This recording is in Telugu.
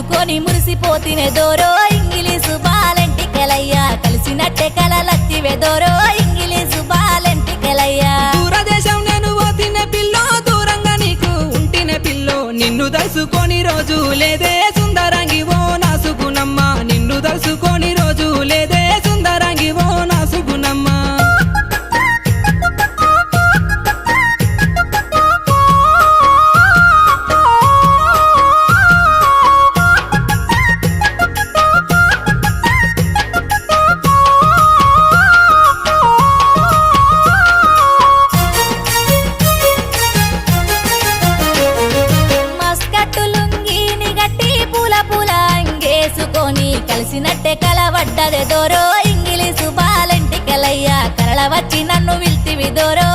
పట్టుకొని మురిసిపోతినే దోరో ఇంగిలీసు బాలెంటికెలయ్యా కలిసినట్టే కలలత్తివే దోరో ఇంగిలీసు బాలెంటికెలయ్యా దూరదేశం నేను పోతినే పిల్లో దూరంగా నీకు ఉంటినే పిల్లో నిన్ను దలుసుకొని రోజు లేదే సుందరంగి ఓ నా సుగుణమ్మ నిన్ను దలుసుకొని రోజు లేదే సుందరంగి ఓ నా సుగుణమ్మ కలిసినట్టే కలవడ్డదే దోరో ఇంగిలీసు బాలెంటికెలయ్యా కరళ వచ్చి నన్ను విల్తివి దోరో